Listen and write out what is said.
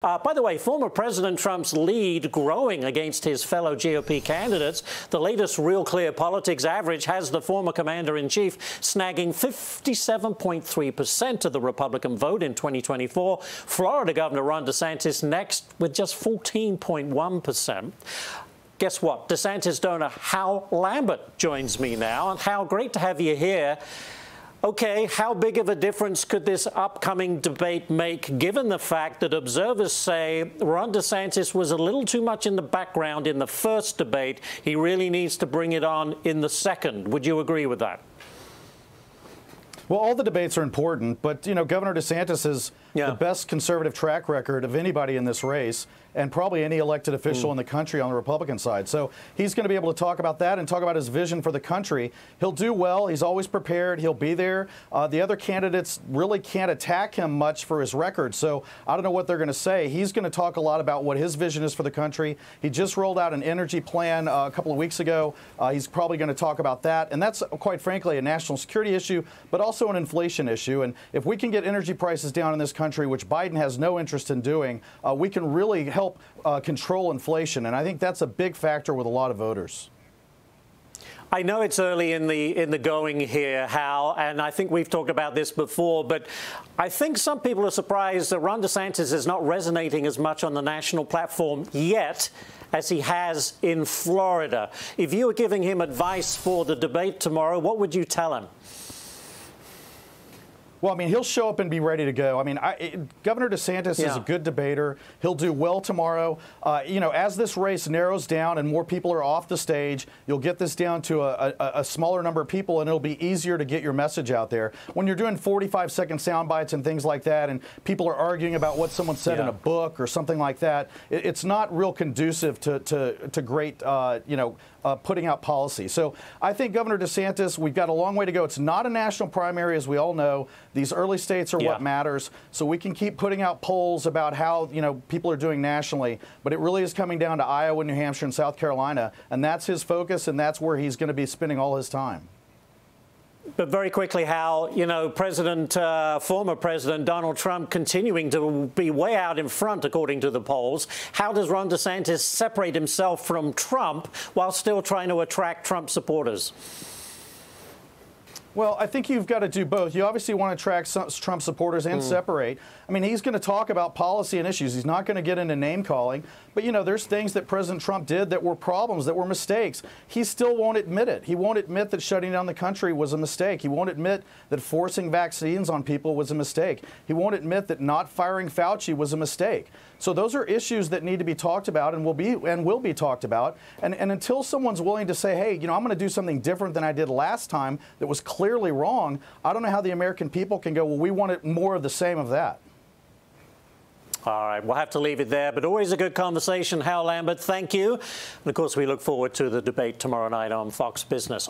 By the way, former President Trump's lead growing against his fellow GOP candidates. The latest Real Clear Politics average has the former commander-in-chief snagging 57.3% of the Republican vote in 2024. Florida Governor Ron DeSantis next with just 14.1%. Guess what? DeSantis donor Hal Lambert joins me now. And Hal, great to have you here. Okay, how big of a difference could this upcoming debate make, given the fact that observers say Ron DeSantis was a little too much in the background in the first debate? He really needs to bring it on in the second. Would you agree with that? Well, all the debates are important, but, you know, Governor DeSantis has the best conservative track record of anybody in this race, and probably any elected official in the country on the Republican side. So he's going to be able to talk about that and talk about his vision for the country. He'll do well. He's always prepared. He'll be there. The other candidates really can't attack him much for his record. So I don't know what they're going to say. He's going to talk a lot about what his vision is for the country. He just rolled out an energy plan a couple of weeks ago. He's probably going to talk about that. And that's, quite frankly, a national security issue, but also an inflation issue. And if we can get energy prices down in this country, which Biden has no interest in doing, we can really help control inflation. And I think that's a big factor with a lot of voters. I know it's early in the going here, Hal, and I think we've talked about this before, but I think some people are surprised that Ron DeSantis is not resonating as much on the national platform yet as he has in Florida. If you were giving him advice for the debate tomorrow, what would you tell him? Well, I mean, he'll show up and be ready to go. I mean, Governor DeSantis is a good debater. He'll do well tomorrow. You know, as this race narrows down and more people are off the stage, you'll get this down to a smaller number of people, and it'll be easier to get your message out there. When you're doing 45-second sound bites and things like that, and people are arguing about what someone said in a book or something like that, it's not real conducive to great, you know, putting out policy. So I think Governor DeSantis, we've got a long way to go. It's not a national primary, as we all know. These early states are what matters. So we can keep putting out polls about how, you know, people are doing nationally. But it really is coming down to Iowa, New Hampshire, and South Carolina. And that's his focus, and that's where he's going to be spending all his time. But very quickly, Hal, you know, former President Donald Trump continuing to be way out in front, according to the polls. How does Ron DeSantis separate himself from Trump while still trying to attract Trump supporters? Well, I think you've got to do both. You obviously want to attract Trump supporters and separate. I mean, he's going to talk about policy and issues. He's not going to get into name calling. But, you know, there's things that President Trump did that were problems, that were mistakes. He still won't admit it. He won't admit that shutting down the country was a mistake. He won't admit that forcing vaccines on people was a mistake. He won't admit that not firing Fauci was a mistake. So those are issues that need to be talked about and will be talked about. And until someone's willing to say, hey, you know, I'm going to do something different than I did last time that was clearly wrong, I don't know how the American people can go, well, we want more of the same of that. All right, we'll have to leave it there, but always a good conversation. Hal Lambert, thank you. And of course, we look forward to the debate tomorrow night on Fox Business.